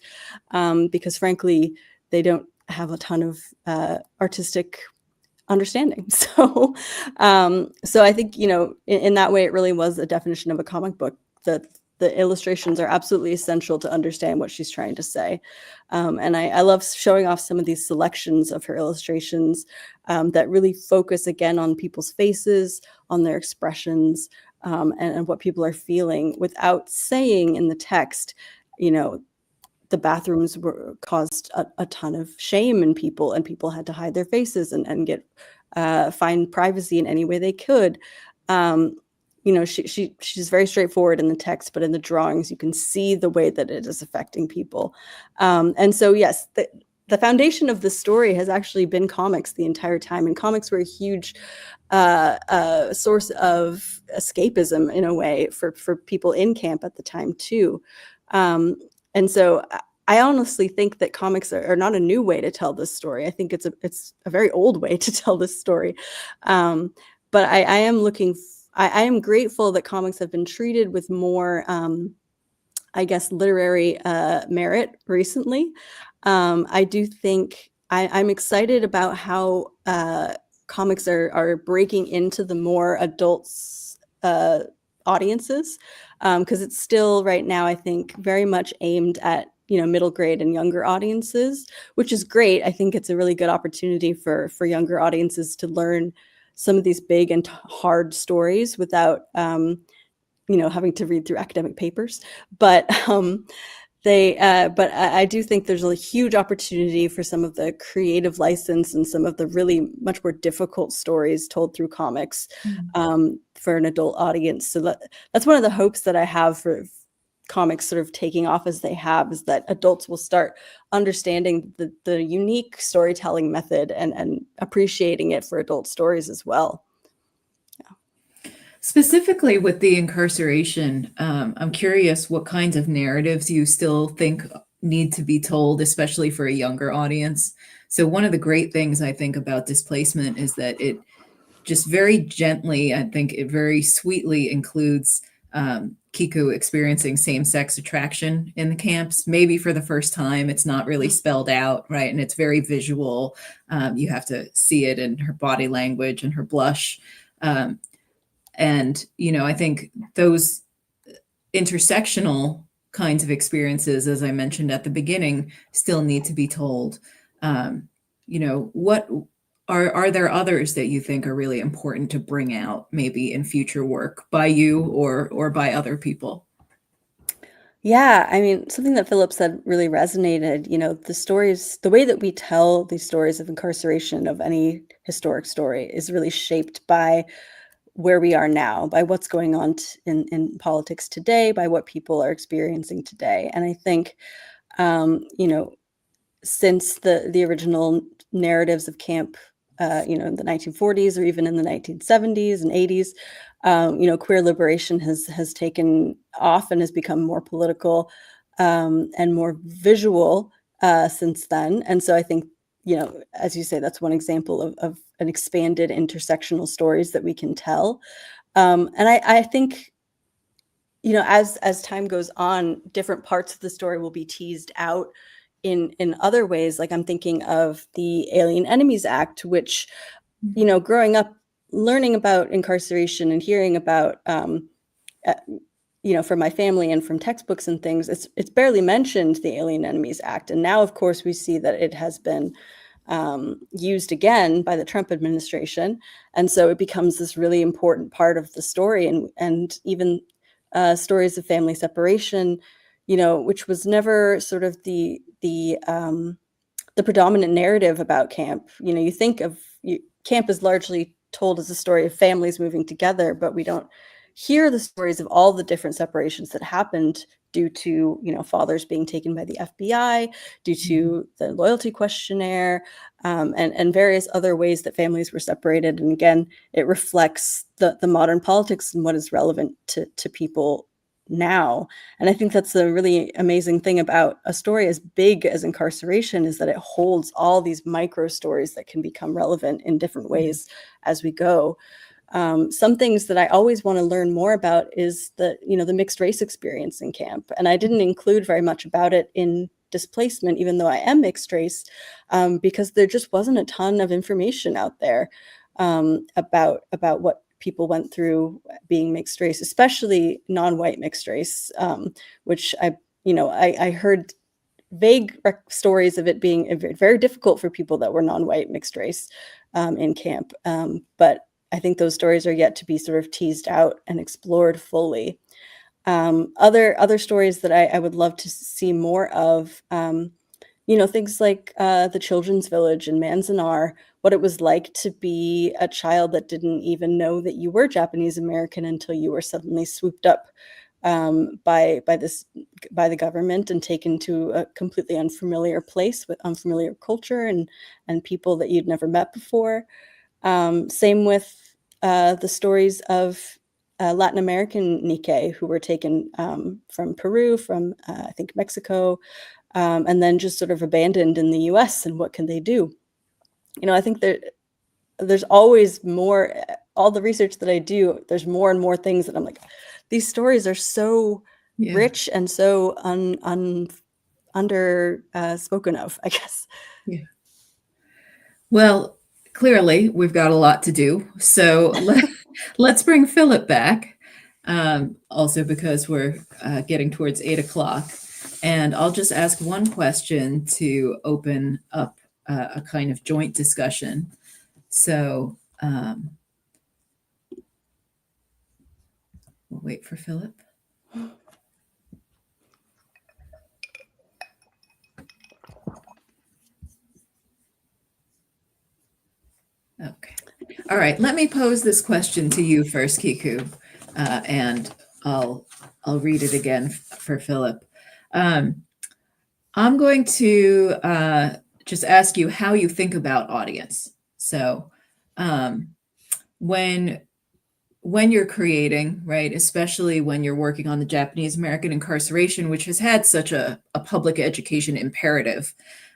because frankly, they don't have a ton of artistic understanding. So I think, in that way, it really was a definition of a comic book. The illustrations are absolutely essential to understand what she's trying to say. And I love showing off some of these selections of her illustrations that really focus again on people's faces, on their expressions, and what people are feeling without saying in the text, the bathrooms caused a ton of shame in people, and people had to hide their faces and get find privacy in any way they could. She's very straightforward in the text, but in the drawings, you can see the way that it is affecting people. And so, yes, the foundation of the story has actually been comics the entire time, and comics were a huge source of escapism in a way for people in camp at the time too. And so I honestly think that comics are not a new way to tell this story. I think it's a very old way to tell this story. But I am grateful that comics have been treated with more, I guess, literary merit recently. I do think I'm excited about how comics are breaking into the more adults audiences, because it's still right now, I think, very much aimed at middle grade and younger audiences, which is great. I think it's a really good opportunity for younger audiences to learn some of these big and hard stories without having to read through academic papers. But but I do think there's a huge opportunity for some of the creative license and some of the really much more difficult stories told through comics for an adult audience. So that's one of the hopes that I have for comics sort of taking off as they have, is that adults will start understanding the unique storytelling method and appreciating it for adult stories as well. Specifically with the incarceration, I'm curious what kinds of narratives you still think need to be told, especially for a younger audience. So one of the great things I think about displacement is that it just very gently, I think it very sweetly includes Kiku experiencing same-sex attraction in the camps, maybe for the first time. It's not really spelled out, right? And it's very visual. You have to see it in her body language and her blush. And, I think those intersectional kinds of experiences, as I mentioned at the beginning, still need to be told. What are there others that you think are really important to bring out maybe in future work by you or by other people? Yeah, I mean, something that Philip said really resonated. You know, the way that we tell these stories of incarceration, of any historic story, is really shaped by where we are now, by what's going on in politics today, by what people are experiencing today. And I think, you know, since the original narratives of camp, you know, in the 1940s or even in the 1970s and 80s, you know, queer liberation has taken off and has become more political and more visual since then. And so I think, you know, as you say, that's one example of an expanded intersectional stories that we can tell. And I think, you know, as time goes on, different parts of the story will be teased out in other ways. Like I'm thinking of the Alien Enemies Act, which, you know, growing up, learning about incarceration and hearing about, you know, from my family and from textbooks and things, it's barely mentioned, the Alien Enemies Act. And now, of course, we see that it has been used again by the Trump administration. And so it becomes this really important part of the story. And even stories of family separation, you know, which was never sort of the predominant narrative about camp. You know, you think of camp is largely told as a story of families moving together, but we don't hear the stories of all the different separations that happened due to, you know, fathers being taken by the FBI, due to the loyalty questionnaire, and various other ways that families were separated. And again, it reflects the modern politics and what is relevant to people now. And I think that's a really amazing thing about a story as big as incarceration, is that it holds all these micro stories that can become relevant in different ways as we go. Some things that I always want to learn more about is the mixed race experience in camp. And I didn't include very much about it in Displacement, even though I am mixed race, because there just wasn't a ton of information out there about what people went through being mixed race, especially non-white mixed race, which I heard vague stories of it being very difficult for people that were non-white mixed race in camp. But I think those stories are yet to be sort of teased out and explored fully. Other stories that I would love to see more of, things like the Children's Village in Manzanar, what it was like to be a child that didn't even know that you were Japanese American until you were suddenly swooped up by the government and taken to a completely unfamiliar place with unfamiliar culture and people that you'd never met before. Same with the stories of Latin American Nikkei who were taken from Peru, from I think Mexico, and then just sort of abandoned in the US, and what can they do? You know, I think there's always more. All the research that I do, there's more and more things that I'm like, these stories are so rich and so under spoken of, I guess. Yeah. Well, clearly we've got a lot to do. So let's bring Philip back. Also because we're getting towards 8 o'clock. And I'll just ask one question to open up a kind of joint discussion. So we'll wait for Philip. Okay. All right. Let me pose this question to you first, Kiku, and I'll read it again for Philip. I'm going to just ask you how you think about audience. So when you're creating, right, especially when you're working on the Japanese American incarceration, which has had such a public education imperative,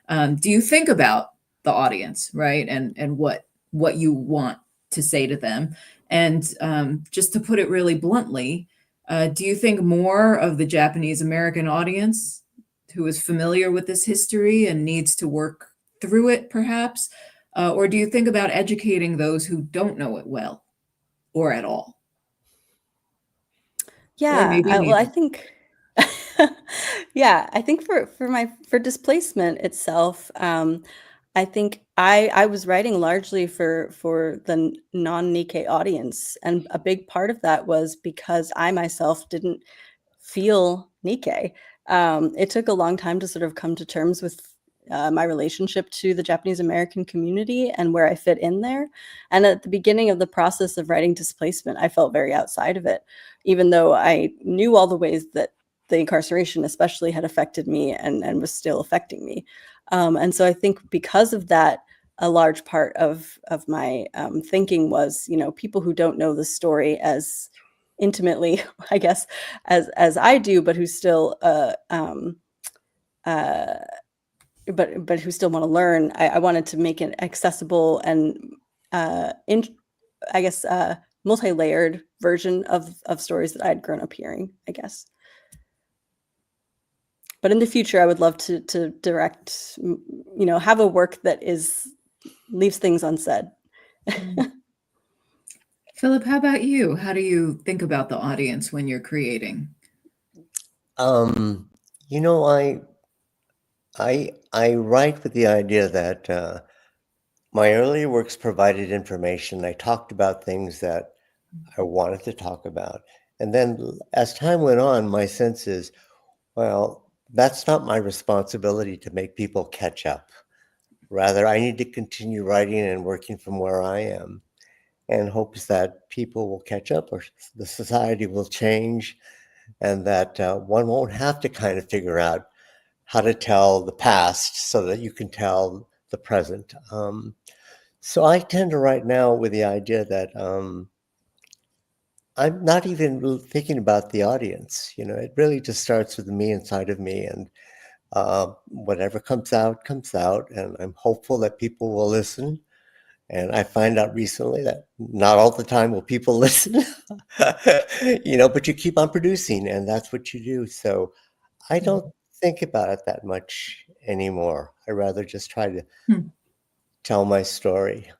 do you think about the audience, right, and what you want to say to them? And just to put it really bluntly, do you think more of the Japanese American audience who is familiar with this history and needs to work through it, perhaps? Or do you think about educating those who don't know it well or at all? Yeah, Or maybe I neither. think, yeah, I think for Displacement itself, I think I was writing largely for the non-Nikkei audience, and a big part of that was because I myself didn't feel Nikkei. It took a long time to sort of come to terms with my relationship to the Japanese American community and where I fit in there. And at the beginning of the process of writing Displacement, I felt very outside of it, even though I knew all the ways that the incarceration especially had affected me and was still affecting me. And so I think because of that, a large part of my thinking was, you know, people who don't know the story as intimately, I guess, as I do, but who still but who still want to learn. I wanted to make it accessible and I guess multi-layered version of stories that I'd grown up hearing, I guess. But in the future, I would love to direct, you know, have a work that leaves things unsaid. Philip, how about you? How do you think about the audience when you're creating? You know, I write with the idea that my earlier works provided information. I talked about things that I wanted to talk about. And then as time went on, my sense is, well, that's not my responsibility to make people catch up. Rather, I need to continue writing and working from where I am, and hopes that people will catch up or the society will change, and that one won't have to kind of figure out how to tell the past so that you can tell the present. So I tend to write now with the idea that I'm not even thinking about the audience. You know, it really just starts with me inside of me, and whatever comes out, comes out. And I'm hopeful that people will listen. And I find out recently that not all the time will people listen, you know, but you keep on producing, and that's what you do. So I don't think about it that much anymore. I rather just try to tell my story.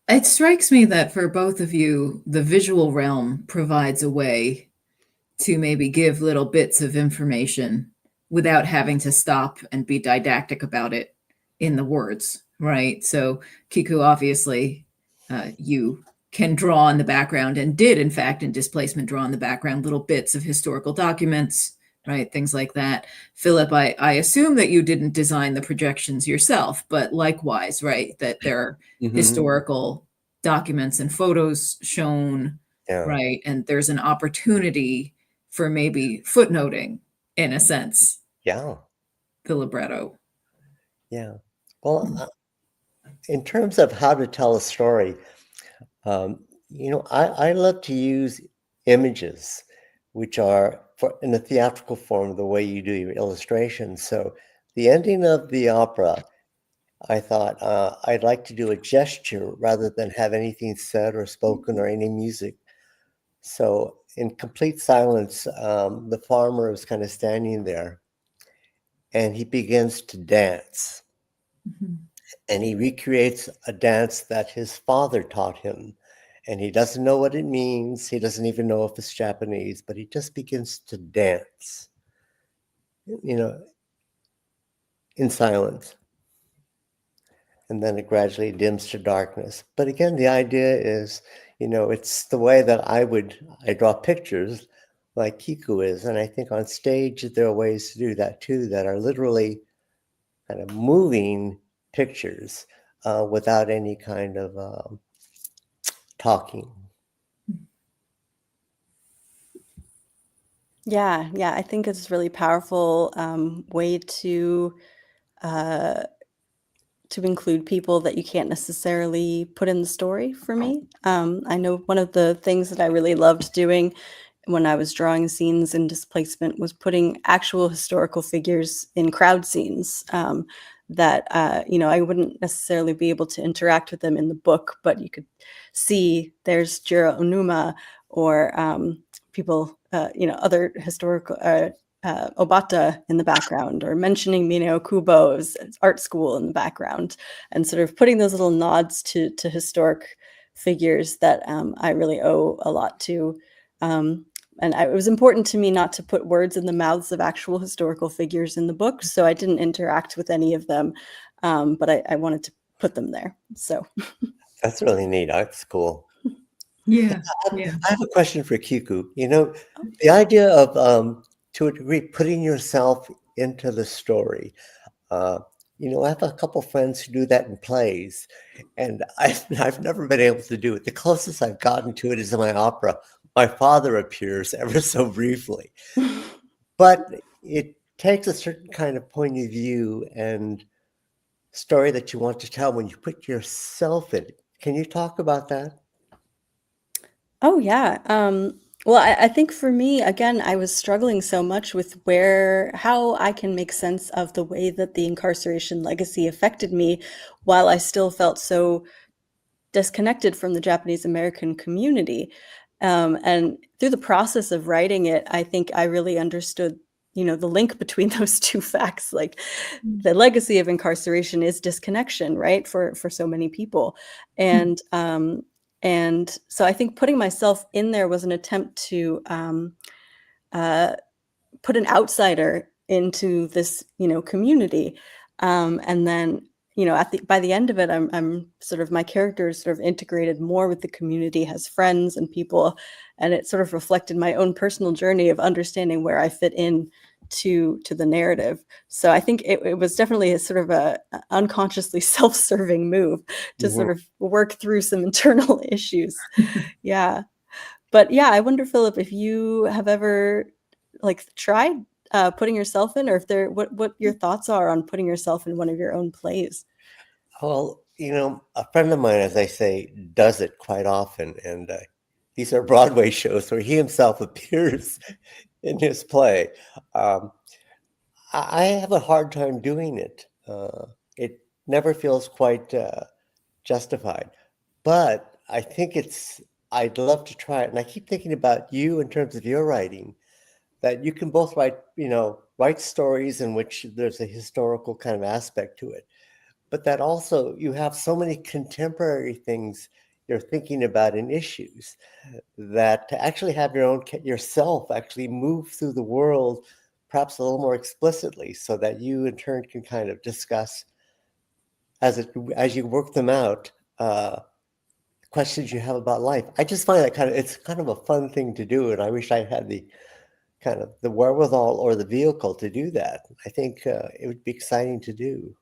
It strikes me that for both of you, the visual realm provides a way to maybe give little bits of information without having to stop and be didactic about it in the words, right? So Kiku, obviously, you can draw in the background and did, in fact, in Displacement, draw in the background little bits of historical documents, right? Things like that. Philip, I assume that you didn't design the projections yourself, but likewise, right? That there are historical documents and photos shown, Yeah. right? And there's an opportunity for maybe footnoting, in a sense, Yeah. the libretto. Yeah. Well, in terms of how to tell a story, you know, I love to use images, which are in the theatrical form, the way you do your illustrations. So the ending of the opera, I thought I'd like to do a gesture rather than have anything said or spoken or any music. So in complete silence, the farmer is kind of standing there, and he begins to dance. And he recreates a dance that his father taught him. And he doesn't know what it means. He doesn't even know if it's Japanese, but he just begins to dance, you know, in silence. And then it gradually dims to darkness. But again, the idea is, you know, it's the way that I draw pictures like Kiku is. And I think on stage, there are ways to do that too, that are literally kind of moving pictures without any kind of talking. Yeah, I think it's a really powerful way to include people that you can't necessarily put in the story for me. I know one of the things that I really loved doing when I was drawing scenes in Displacement was putting actual historical figures in crowd scenes that, you know, I wouldn't necessarily be able to interact with them in the book, but you could see there's Jiro Onuma or people, you know, other historical Obata in the background, or mentioning Mineo Kubo's art school in the background, and sort of putting those little nods to historic figures that I really owe a lot to. It was important to me not to put words in the mouths of actual historical figures in the book, so I didn't interact with any of them, but I wanted to put them there. So that's really neat. That's cool. Yeah, yeah. I have a question for Kiku. The idea of, to a degree, putting yourself into the story. Uh, I have a couple friends who do that in plays, and I've never been able to do it. The closest I've gotten to it is in my opera. My father appears ever so briefly, but it takes a certain kind of point of view and story that you want to tell when you put yourself in it. Can you talk about that? Oh yeah. Well, I think for me, again, I was struggling so much with how I can make sense of the way that the incarceration legacy affected me while I still felt so disconnected from the Japanese American community. And through the process of writing it, I think I really understood, the link between those two facts. Like the legacy of incarceration is disconnection, right? For so many people. And so I think putting myself in there was an attempt to uh, put an outsider into this, community. And then, by the end of it, I'm sort of, my character is sort of integrated more with the community, has friends and people, and it sort of reflected my own personal journey of understanding where I fit in to the narrative. So I think it was definitely a sort of a unconsciously self-serving move to Mhm. sort of work through some internal issues. Yeah. But yeah, I wonder, Philip, if you have ever like tried putting yourself in, or if what your thoughts are on putting yourself in one of your own plays. Well, a friend of mine, as I say, does it quite often, and these are Broadway shows where he himself appears in his play. Um, I have a hard time doing it. It never feels quite justified, but I think I'd love to try it. And I keep thinking about you in terms of your writing, that you can both write stories in which there's a historical kind of aspect to it, but that also you have so many contemporary things you're thinking about in issues that to actually have yourself actually move through the world perhaps a little more explicitly so that you in turn can kind of discuss as you work them out questions you have about life. I just find that it's kind of a fun thing to do, and I wish I had the kind of the wherewithal or the vehicle to do that. I think it would be exciting to do.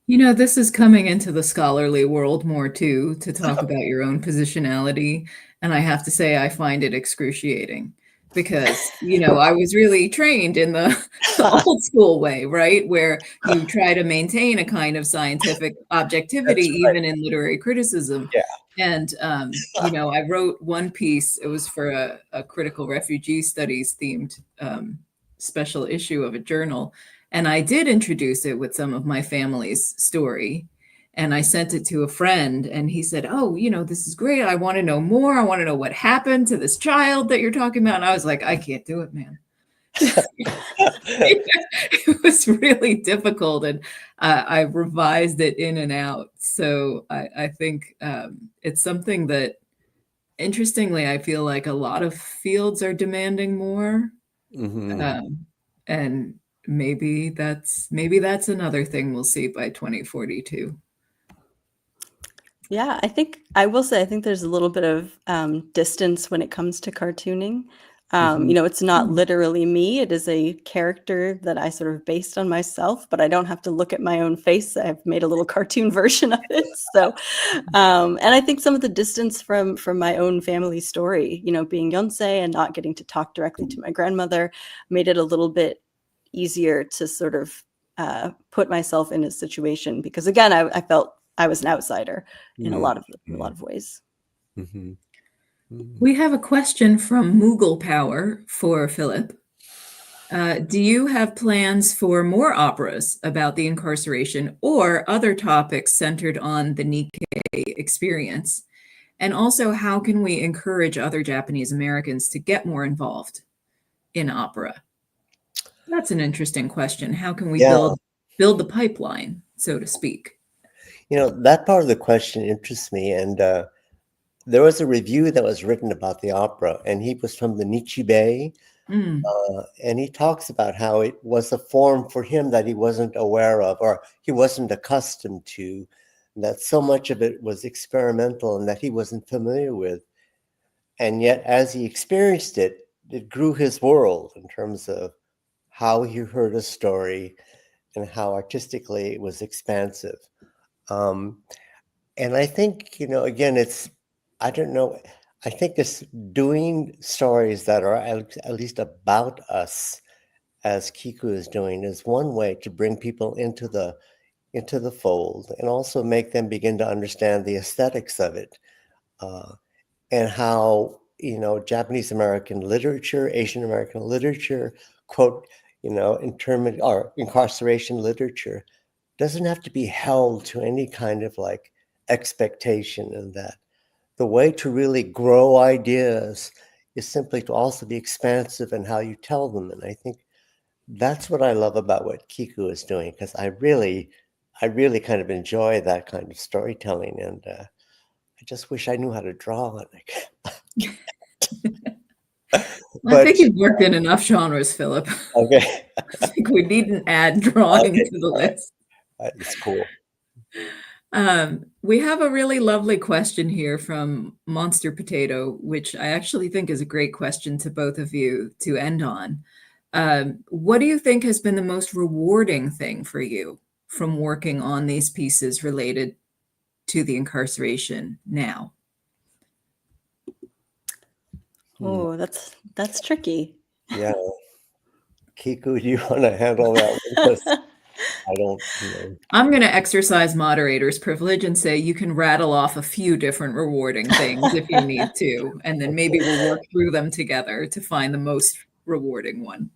This is coming into the scholarly world more too, to talk about your own positionality. And I have to say, I find it excruciating because, I was really trained in the old school way, right? Where you try to maintain a kind of scientific objectivity, That's right. even in literary criticism. Yeah. And, I wrote one piece, it was for a critical refugee studies themed special issue of a journal. And I did introduce it with some of my family's story. And I sent it to a friend, and he said, "Oh, this is great. I want to know more. I want to know what happened to this child that you're talking about." And I was like, "I can't do it, man." It was really difficult, and I revised it in and out. So I think it's something that, interestingly, I feel like a lot of fields are demanding more. Hmm. And maybe that's another thing we'll see by 2042. Yeah, I will say, I think there's a little bit of distance when it comes to cartooning. Hmm. It's not Mm. literally me. It is a character that I sort of based on myself, but I don't have to look at my own face. I've made a little cartoon version of it. So, and I think some of the distance from my own family story, being Yonsei and not getting to talk directly to my grandmother, made it a little bit easier to sort of put myself in a situation, because again, I felt I was an outsider in a lot of ways. Hmm. We have a question from Moogle Power for Philip. Do you have plans for more operas about the incarceration or other topics centered on the Nikkei experience? And also, how can we encourage other Japanese Americans to get more involved in opera? That's an interesting question. How can we Yeah, build the pipeline, so to speak? that part of the question interests me. And there was a review that was written about the opera, and he was from the Nichibei, Mm, and he talks about how it was a form for him that he wasn't aware of or he wasn't accustomed to, that so much of it was experimental and that he wasn't familiar with. And yet, as he experienced it, it grew his world in terms of how he heard a story and how artistically it was expansive. And I think, again, I don't know, I think it's doing stories that are at least about us, as Kiku is doing, is one way to bring people into the fold and also make them begin to understand the aesthetics of it, and how, Japanese American literature, Asian American literature, quote, internment or incarceration literature doesn't have to be held to any kind of like expectation, and that the way to really grow ideas is simply to also be expansive in how you tell them. And I think that's what I love about what Kiku is doing, because I really kind of enjoy that kind of storytelling, and I just wish I knew how to draw it. I think you've worked in enough genres, Philip. Okay. I think we needn't add drawing Okay. to the list. It's cool. We have a really lovely question here from Monster Potato, which I actually think is a great question to both of you to end on. What do you think has been the most rewarding thing for you from working on these pieces related to the incarceration now? Oh, that's tricky. Yeah. Kiku, do you want to handle that one? Because I don't, I'm going to exercise moderator's privilege and say you can rattle off a few different rewarding things if you need to, and then maybe we'll work through them together to find the most rewarding one.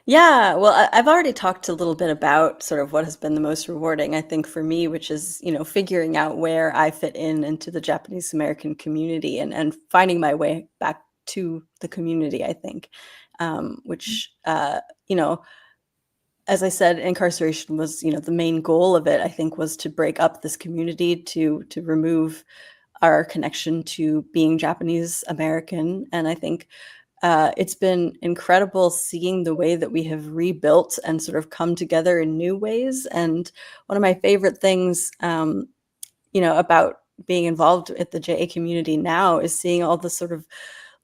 Yeah, well, I've already talked a little bit about sort of what has been the most rewarding, I think, for me, which is, figuring out where I fit into the Japanese American community and finding my way back to the community, I think, which, as I said, incarceration was, the main goal of it, I think, was to break up this community, to remove our connection to being Japanese American. And I think it's been incredible seeing the way that we have rebuilt and sort of come together in new ways. And one of my favorite things, about being involved at the JA community now is seeing all the sort of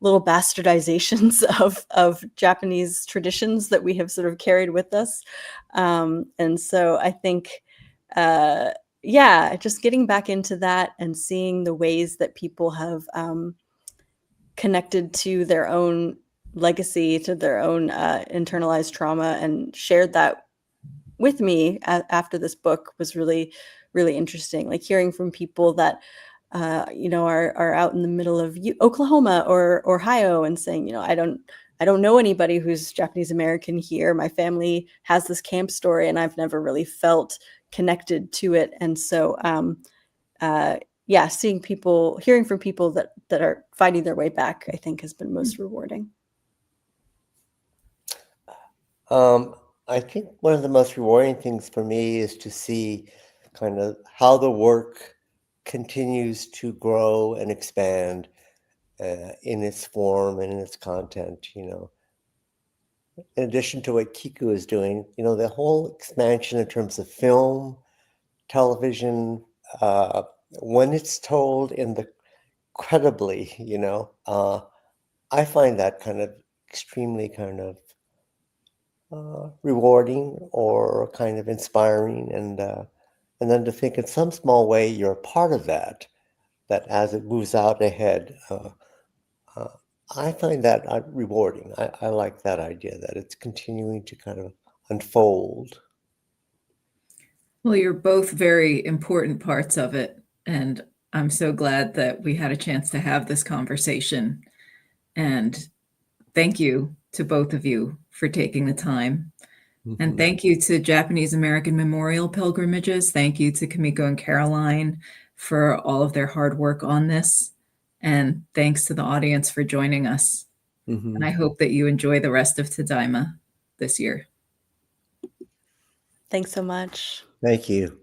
little bastardizations of Japanese traditions that we have sort of carried with us. And so I think, just getting back into that and seeing the ways that people have connected to their own legacy, to their own internalized trauma, and shared that with me after this book was really, really interesting. Like hearing from people that are out in the middle of Oklahoma or Ohio and saying, I don't know anybody who's Japanese American here. My family has this camp story and I've never really felt connected to it. And so hearing from people that are finding their way back, I think has been most rewarding. I think one of the most rewarding things for me is to see kind of how the work continues to grow and expand in its form and in its content, In addition to what Kiku is doing, the whole expansion in terms of film, television, when it's told in the credibly, I find that kind of extremely kind of rewarding or kind of inspiring, and then to think in some small way you're a part of that as it moves out ahead. I find that rewarding. I like that idea that it's continuing to kind of unfold. Well, you're both very important parts of it, and I'm so glad that we had a chance to have this conversation. And thank you to both of you for taking the time. Mm-hmm. And thank you to Japanese American Memorial Pilgrimages. Thank you to Kamiko and Caroline for all of their hard work on this. And thanks to the audience for joining us. Mm-hmm. And I hope that you enjoy the rest of Tadaima this year. Thanks so much. Thank you.